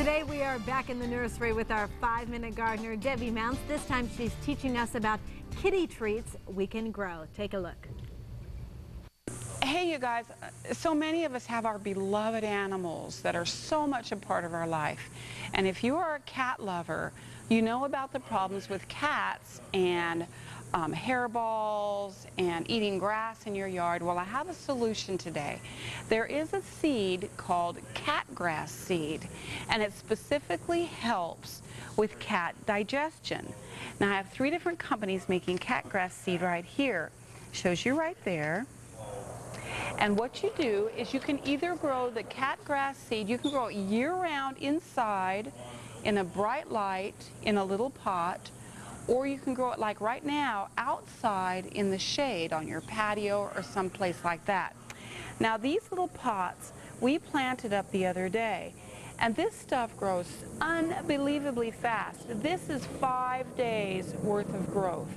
Today we are back in the nursery with our 5-minute gardener, Debbie Mounce. This time she's teaching us about kitty treats we can grow. Take a look. Hey you guys, so many of us have our beloved animals that are so much a part of our life. And if you are a cat lover, you know about the problems with cats and hairballs and eating grass in your yard. Well, I have a solution today. There is a seed called catgrass seed, and it specifically helps with cat digestion. Now I have 3 different companies making catgrass seed right here. Shows you right there. And what you do is you can either grow the catgrass seed, you can grow it year-round inside in a bright light in a little pot, or you can grow it like right now outside in the shade on your patio or someplace like that. Now these little pots we planted up the other day, and this stuff grows unbelievably fast. This is 5 days worth of growth.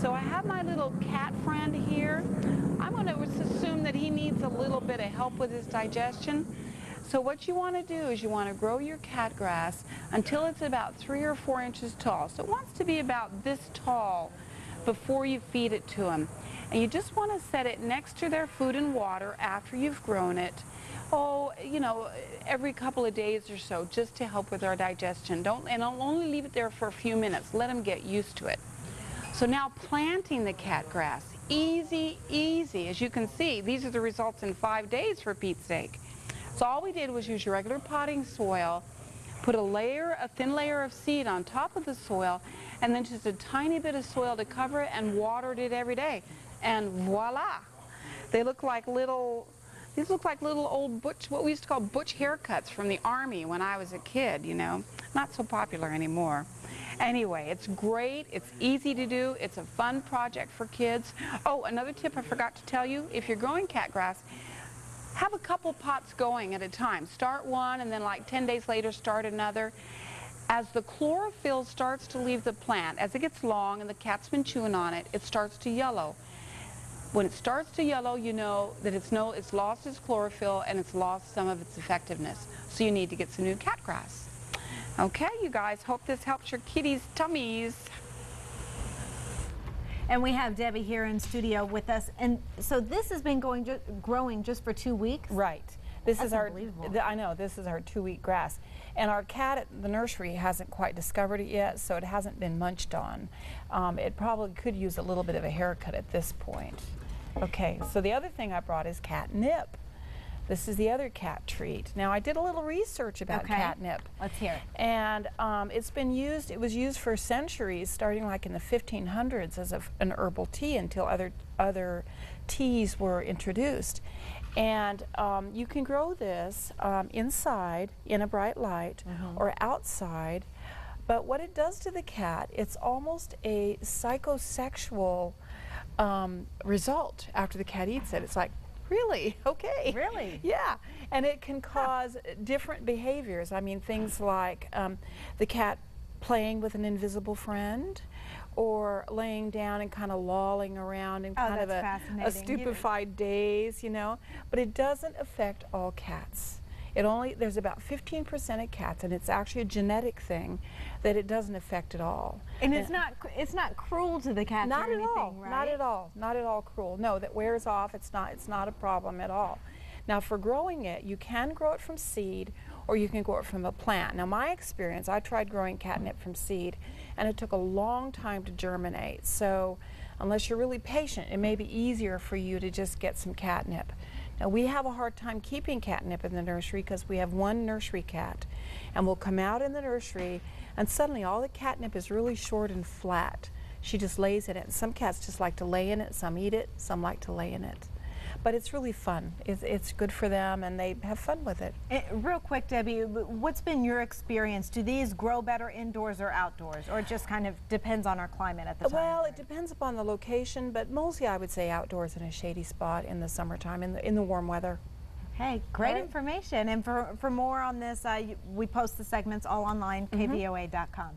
So I have my little cat friend here. I'm going to assume that he needs a little bit of help with his digestion. So what you want to do is you want to grow your catgrass until it's about 3 or 4 inches tall. So it wants to be about this tall before you feed it to them. And you just want to set it next to their food and water after you've grown it. Oh, you know, every couple of days or so, just to help with our digestion. Don't only leave it there for a few minutes. Let them get used to it. So now planting the catgrass, easy, easy. As you can see, these are the results in 5 days, for Pete's sake. So all we did was use your regular potting soil, put a thin layer of seed on top of the soil, and then just a tiny bit of soil to cover it, and watered it every day. And voila! They look like these look like little old butch, what we used to call butch haircuts from the Army when I was a kid, you know. Not so popular anymore. Anyway, it's great, it's easy to do, it's a fun project for kids. Oh, another tip I forgot to tell you, if you're growing catgrass, have a couple pots going at a time. Start one and then like 10 days later start another. As the chlorophyll starts to leave the plant, as it gets long and the cat's been chewing on it, it starts to yellow. When it starts to yellow, you know that it's lost its chlorophyll and it's lost some of its effectiveness. So you need to get some new catgrass. Okay, you guys, hope this helps your kitties' tummies. And we have Debbie here in studio with us. And so this has been growing just for 2 weeks? Right. This is our, I know, this is our 2-week grass. And our cat at the nursery hasn't quite discovered it yet, so it hasn't been munched on. It probably could use a little bit of a haircut at this point. Okay, so the other thing I brought is catnip. This is the other cat treat. Now I did a little research about catnip. Let's hear it. And it was used for centuries, starting like in the 1500s as an herbal tea until other teas were introduced. And you can grow this inside in a bright light or outside. But what it does to the cat, it's almost a psychosexual result after the cat eats it. It's like, really? Okay. Really? Yeah. And it can cause different behaviors. I mean, things like the cat playing with an invisible friend, or laying down and kind of lolling around in kind of a stupefied daze, you know. But it doesn't affect all cats. There's about 15% of cats, and it's actually a genetic thing that it doesn't affect at all. And it's not cruel to the cats not or at anything, all, right? Not at all. Not at all cruel. No, that wears off. It's not a problem at all. Now for growing it, you can grow it from seed, or you can grow it from a plant. Now my experience, I tried growing catnip from seed, and it took a long time to germinate. So unless you're really patient, it may be easier for you to just get some catnip. Now we have a hard time keeping catnip in the nursery because we have one nursery cat, and we'll come out in the nursery and suddenly all the catnip is really short and flat. She just lays in it. Some cats just like to lay in it, some eat it, some like to lay in it. But it's really fun. It's good for them, and they have fun with it. Real quick, Debbie, what's been your experience? Do these grow better indoors or outdoors, or it just kind of depends on our climate at the time? Well, it depends upon the location, but mostly I would say outdoors in a shady spot in the summertime, in the warm weather. Hey, great information. And for more on this, we post the segments all online, KVOA.com.